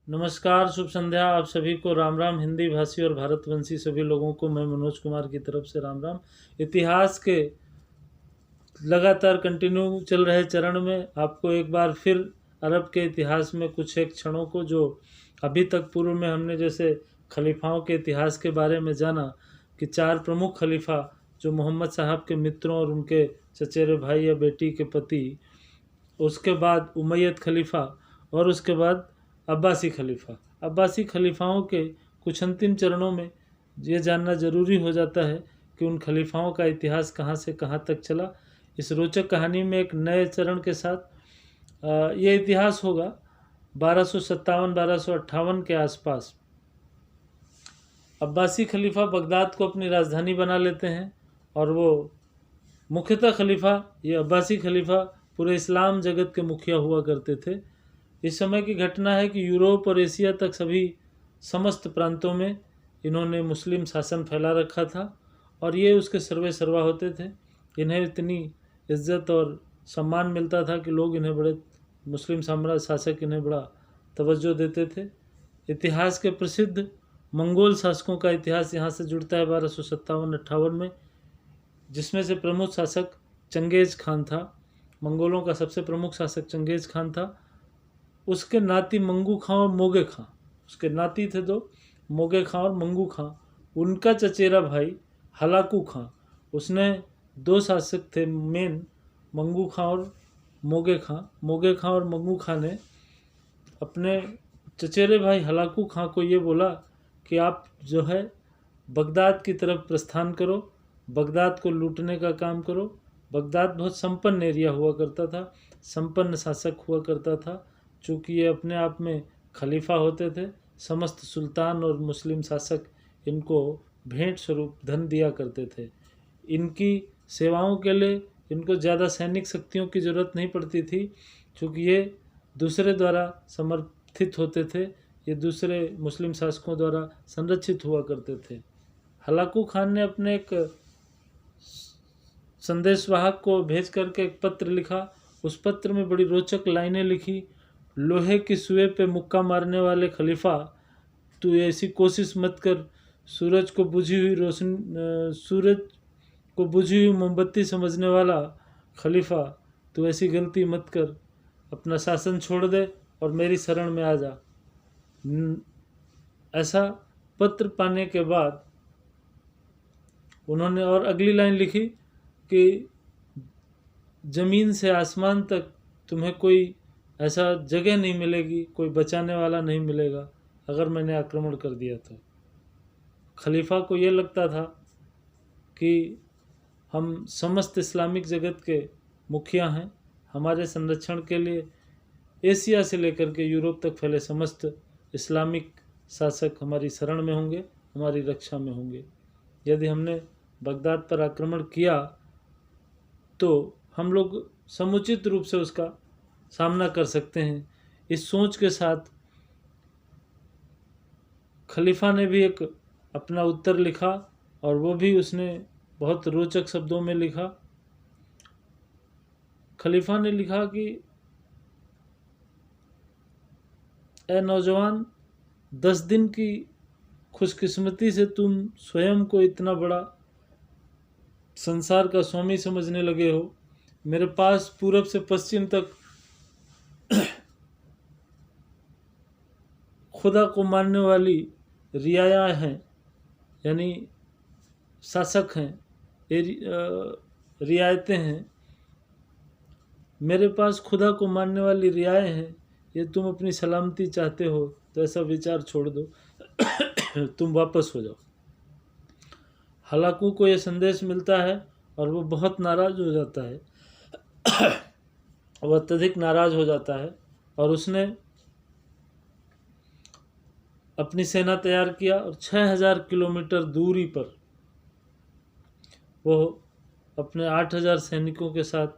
नमस्कार, शुभ संध्या। आप सभी को राम राम। हिंदी भाषी और भारतवंशी सभी लोगों को मैं मनोज कुमार की तरफ से राम राम। इतिहास के लगातार कंटिन्यू चल रहे चरण में आपको एक बार फिर अरब के इतिहास में कुछ एक क्षणों को, जो अभी तक पूर्व में हमने जैसे खलीफाओं के इतिहास के बारे में जाना कि 4 प्रमुख खलीफा जो मोहम्मद साहब के मित्रों और उनके चचेरे भाई या बेटी के पति, उसके बाद उमैयद खलीफा और उसके बाद अब्बासी खलीफा। अब्बासी खलीफाओं के कुछ अंतिम चरणों में ये जानना ज़रूरी हो जाता है कि उन खलीफाओं का इतिहास कहाँ से कहाँ तक चला। इस रोचक कहानी में एक नए चरण के साथ ये इतिहास होगा 1257-1258 के आसपास। अब्बासी खलीफा बगदाद को अपनी राजधानी बना लेते हैं और वो मुख्यतः खलीफा, ये अब्बासी खलीफा पूरे इस्लाम जगत के मुखिया हुआ करते थे। इस समय की घटना है कि यूरोप और एशिया तक सभी समस्त प्रांतों में इन्होंने मुस्लिम शासन फैला रखा था और ये उसके सर्वे सर्वा होते थे। इन्हें इतनी इज्जत और सम्मान मिलता था कि लोग इन्हें बड़े, मुस्लिम साम्राज्य शासक इन्हें बड़ा तवज्जो देते थे। इतिहास के प्रसिद्ध मंगोल शासकों का इतिहास यहाँ से जुड़ता है 1257-58 में, जिसमें से प्रमुख शासक चंगेज़ खान था। मंगोलों का सबसे प्रमुख शासक चंगेज़ खान था। उसके नाती मंगू खां और मोगे खां, उसके नाती थे 2, मोगे खां और मंगू खां। उनका चचेरा भाई हलाकू खां, उसने 2 शासक थे मेन, मंगू खां और मोगे खां। मोगे खां और मंगू खां ने अपने चचेरे भाई हलाकू खां को ये बोला कि आप जो है बगदाद की तरफ प्रस्थान करो, बगदाद को लूटने का काम करो। बगदाद बहुत संपन्न एरिया हुआ करता था, संपन्न शासक हुआ करता था। चूँकि ये अपने आप में खलीफा होते थे, समस्त सुल्तान और मुस्लिम शासक इनको भेंट स्वरूप धन दिया करते थे। इनकी सेवाओं के लिए इनको ज़्यादा सैनिक शक्तियों की ज़रूरत नहीं पड़ती थी, चूँकि ये दूसरे द्वारा समर्थित होते थे, ये दूसरे मुस्लिम शासकों द्वारा संरक्षित हुआ करते थे। हलाकू खान ने अपने एक संदेशवाहक को भेज करके एक पत्र लिखा। उस पत्र में बड़ी रोचक लाइनें लिखी। लोहे की सुए पे मुक्का मारने वाले खलीफा, तू ऐसी कोशिश मत कर। सूरज को बुझी हुई मोमबत्ती समझने वाला खलीफा, तू ऐसी गलती मत कर। अपना शासन छोड़ दे और मेरी शरण में आ जा। ऐसा पत्र पाने के बाद उन्होंने और अगली लाइन लिखी कि ज़मीन से आसमान तक तुम्हें कोई ऐसा जगह नहीं मिलेगी, कोई बचाने वाला नहीं मिलेगा अगर मैंने आक्रमण कर दिया तो। खलीफा को ये लगता था कि हम समस्त इस्लामिक जगत के मुखिया हैं, हमारे संरक्षण के लिए एशिया से लेकर के यूरोप तक फैले समस्त इस्लामिक शासक हमारी शरण में होंगे, हमारी रक्षा में होंगे। यदि हमने बगदाद पर आक्रमण किया तो हम लोग समुचित रूप से उसका सामना कर सकते हैं। इस सोच के साथ खलीफा ने भी एक अपना उत्तर लिखा और वो भी उसने बहुत रोचक शब्दों में लिखा। खलीफा ने लिखा कि ए नौजवान, 10 दिन की खुशकिस्मती से तुम स्वयं को इतना बड़ा संसार का स्वामी समझने लगे हो। मेरे पास पूरब से पश्चिम तक खुदा को मानने वाली रियाया हैं, यानी शासक हैं, रियायतें हैं। मेरे पास खुदा को मानने वाली रियाएं हैं। ये तुम अपनी सलामती चाहते हो तो ऐसा विचार छोड़ दो, तुम वापस हो जाओ। हलाकू को यह संदेश मिलता है और वो बहुत नाराज़ हो जाता है वह अत्यधिक नाराज़ हो जाता है और उसने अपनी सेना तैयार किया और 6000 किलोमीटर दूरी पर वो अपने 8000 सैनिकों के साथ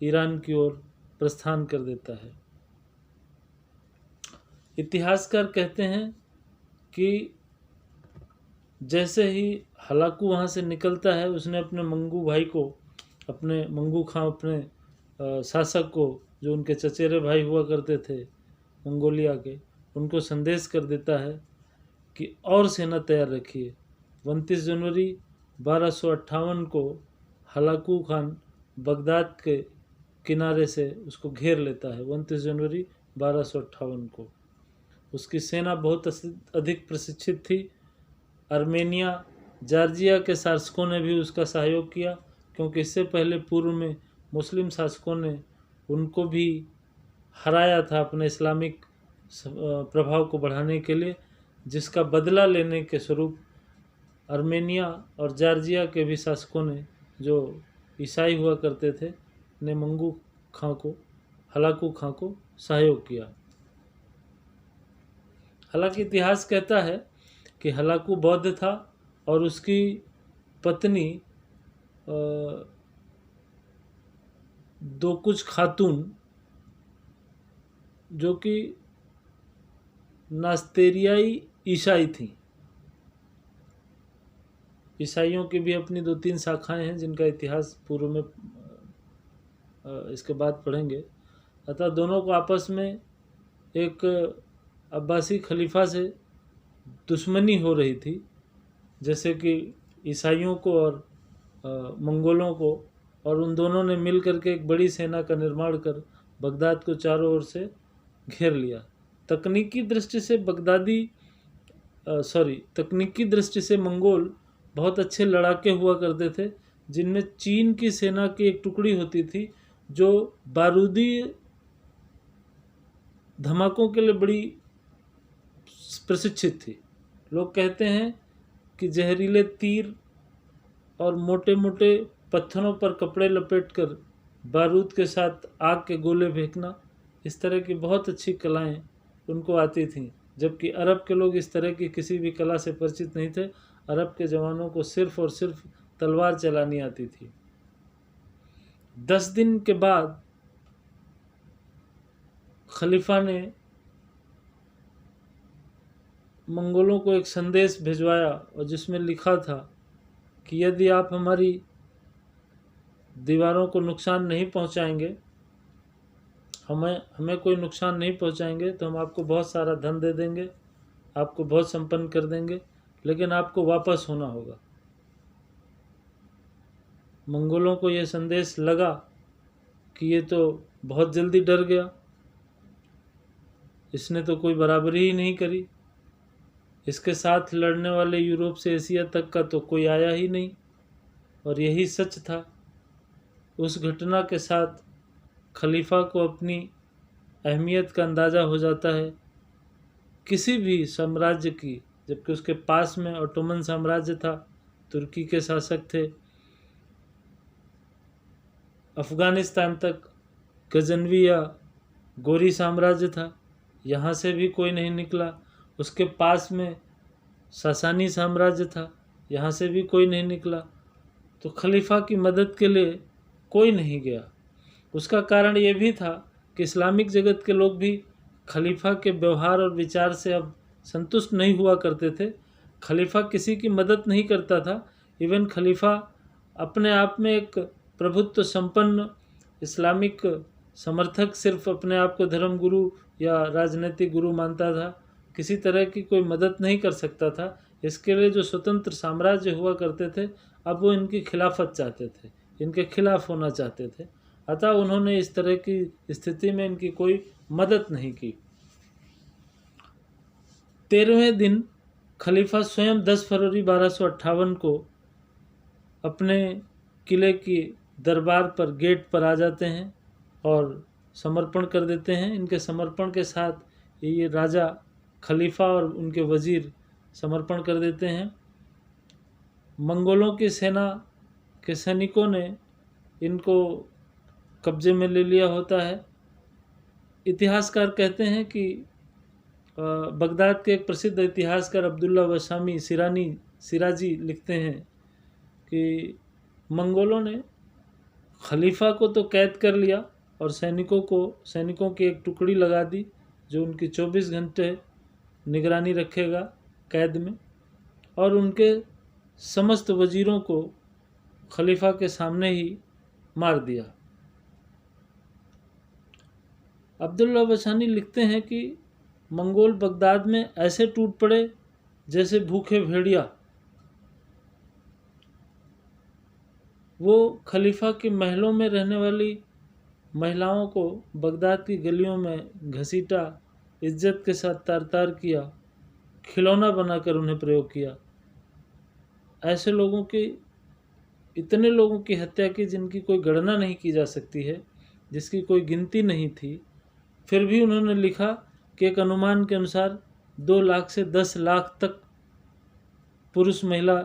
ईरान की ओर प्रस्थान कर देता है। इतिहासकार कहते हैं कि जैसे ही हलाकू वहाँ से निकलता है, उसने अपने मंगू भाई को, अपने मंगू खां, अपने शासक को, जो उनके चचेरे भाई हुआ करते थे मंगोलिया के, उनको संदेश कर देता है कि और सेना तैयार रखिए। 29 जनवरी 1258 को हलाकू खान बगदाद के किनारे से उसको घेर लेता है। 29 जनवरी 1258 को उसकी सेना बहुत अधिक प्रशिक्षित थी। आर्मेनिया, जॉर्जिया के शासकों ने भी उसका सहयोग किया, क्योंकि इससे पहले पूर्व में मुस्लिम शासकों ने उनको भी हराया था अपने इस्लामिक प्रभाव को बढ़ाने के लिए, जिसका बदला लेने के स्वरूप आर्मेनिया और जॉर्जिया के भी शासकों ने, जो ईसाई हुआ करते थे, ने हलाकू खां को सहयोग किया। हालांकि इतिहास कहता है कि हलाकू बौद्ध था और उसकी पत्नी दो कुछ खातून जो कि नास्तेरियाई ईसाई थी। ईसाइयों की भी अपनी 2-3 शाखाएं हैं जिनका इतिहास पूर्व में इसके बाद पढ़ेंगे। अतः दोनों को आपस में एक अब्बासी खलीफा से दुश्मनी हो रही थी, जैसे कि ईसाइयों को और मंगोलों को, और उन दोनों ने मिल करके एक बड़ी सेना का निर्माण कर बगदाद को चारों ओर से घेर लिया। तकनीकी दृष्टि से मंगोल बहुत अच्छे लड़ाके हुआ करते थे, जिनमें चीन की सेना की एक टुकड़ी होती थी जो बारूदी धमाकों के लिए बड़ी प्रशिक्षित थी। लोग कहते हैं कि जहरीले तीर और मोटे मोटे पत्थरों पर कपड़े लपेटकर बारूद के साथ आग के गोले फेंकना, इस तरह की बहुत अच्छी कलाएं उनको आती थीं, जबकि अरब के लोग इस तरह की किसी भी कला से परिचित नहीं थे। अरब के जवानों को सिर्फ और सिर्फ तलवार चलानी आती थी। 10 दिन के बाद खलीफा ने मंगोलों को एक संदेश भिजवाया, और जिसमें लिखा था कि यदि आप हमारी दीवारों को नुकसान नहीं पहुंचाएंगे, हमें कोई नुकसान नहीं पहुंचाएंगे, तो हम आपको बहुत सारा धन दे देंगे, आपको बहुत संपन्न कर देंगे, लेकिन आपको वापस होना होगा। मंगोलों को यह संदेश लगा कि ये तो बहुत जल्दी डर गया, इसने तो कोई बराबरी ही नहीं करी, इसके साथ लड़ने वाले यूरोप से एशिया तक का तो कोई आया ही नहीं। और यही सच था। उस घटना के साथ खलीफा को अपनी अहमियत का अंदाज़ा हो जाता है। किसी भी साम्राज्य की, जबकि उसके पास में ऑटोमन साम्राज्य था, तुर्की के शासक थे, अफ़गानिस्तान तक गजनवी या गोरी साम्राज्य था, यहाँ से भी कोई नहीं निकला। उसके पास में सासानी साम्राज्य था, यहाँ से भी कोई नहीं निकला। तो खलीफा की मदद के लिए कोई नहीं गया। उसका कारण ये भी था कि इस्लामिक जगत के लोग भी खलीफा के व्यवहार और विचार से अब संतुष्ट नहीं हुआ करते थे। खलीफा किसी की मदद नहीं करता था। इवन खलीफा अपने आप में एक प्रभुत्व संपन्न इस्लामिक समर्थक सिर्फ अपने आप को धर्मगुरु या राजनीतिक गुरु मानता था। किसी तरह की कोई मदद नहीं कर सकता था। इसके लिए जो स्वतंत्र साम्राज्य हुआ करते थे, अब वो इनकी खिलाफत चाहते थे, इनके खिलाफ होना चाहते थे। अतः उन्होंने इस तरह की स्थिति में इनकी कोई मदद नहीं की। 13वें दिन खलीफा स्वयं 10 फरवरी 1258 को अपने किले की दरबार पर गेट पर आ जाते हैं और समर्पण कर देते हैं। इनके समर्पण के साथ ये राजा, खलीफा और उनके वजीर समर्पण कर देते हैं। मंगोलों की सेना के सैनिकों ने इनको कब्जे में ले लिया होता है। इतिहासकार कहते हैं कि बगदाद के एक प्रसिद्ध इतिहासकार अब्दुल्ला वशामी सिराजी लिखते हैं कि मंगोलों ने खलीफा को तो कैद कर लिया और सैनिकों की एक टुकड़ी लगा दी जो उनकी 24 घंटे निगरानी रखेगा कैद में, और उनके समस्त वजीरों को खलीफा के सामने ही मार दिया। अब्दुल्ला वशानी लिखते हैं कि मंगोल बगदाद में ऐसे टूट पड़े जैसे भूखे भेड़िया। वो खलीफा के महलों में रहने वाली महिलाओं को बगदाद की गलियों में घसीटा, इज्जत के साथ तार तार किया, खिलौना बनाकर उन्हें प्रयोग किया। ऐसे लोगों की, इतने लोगों की हत्या की जिनकी कोई गणना नहीं की जा सकती है, जिसकी कोई गिनती नहीं थी। फिर भी उन्होंने लिखा कि एक अनुमान के अनुसार 2 लाख से 10 लाख तक पुरुष, महिला,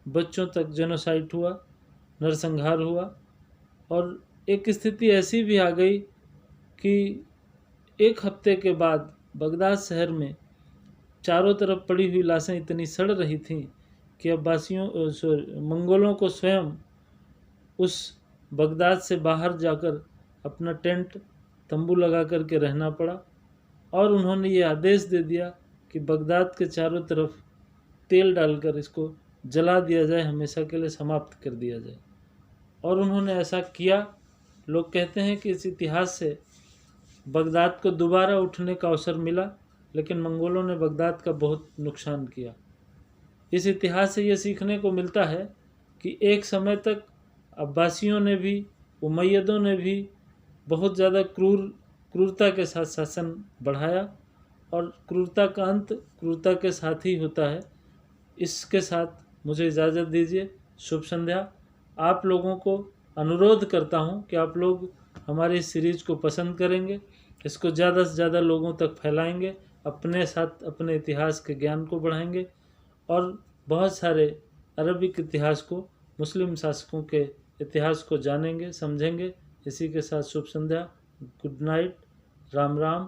बच्चों तक जेनोसाइड हुआ, नरसंहार हुआ। और एक स्थिति ऐसी भी आ गई कि 1 हफ्ते के बाद बगदाद शहर में चारों तरफ पड़ी हुई लाशें इतनी सड़ रही थीं कि मंगोलों को स्वयं उस बगदाद से बाहर जाकर अपना टेंट, तंबू लगा कर के रहना पड़ा। और उन्होंने ये आदेश दे दिया कि बगदाद के चारों तरफ तेल डालकर इसको जला दिया जाए, हमेशा के लिए समाप्त कर दिया जाए। और उन्होंने ऐसा किया। लोग कहते हैं कि इस इतिहास से बगदाद को दोबारा उठने का अवसर मिला, लेकिन मंगोलों ने बगदाद का बहुत नुकसान किया। इस इतिहास से ये सीखने को मिलता है कि एक समय तक अब्बासियों ने भी, उमैयदों ने भी बहुत ज़्यादा क्रूरता के साथ शासन बढ़ाया, और क्रूरता का अंत क्रूरता के साथ ही होता है। इसके साथ मुझे इजाज़त दीजिए। शुभ संध्या। आप लोगों को अनुरोध करता हूं कि आप लोग हमारी इस सीरीज़ को पसंद करेंगे, इसको ज़्यादा से ज़्यादा लोगों तक फैलाएंगे, अपने साथ अपने इतिहास के ज्ञान को बढ़ाएंगे, और बहुत सारे अरबिक इतिहास को, मुस्लिम शासकों के इतिहास को जानेंगे, समझेंगे। इसी के साथ शुभ संध्या, गुड नाइट, राम राम,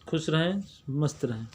खुश रहें, मस्त रहें।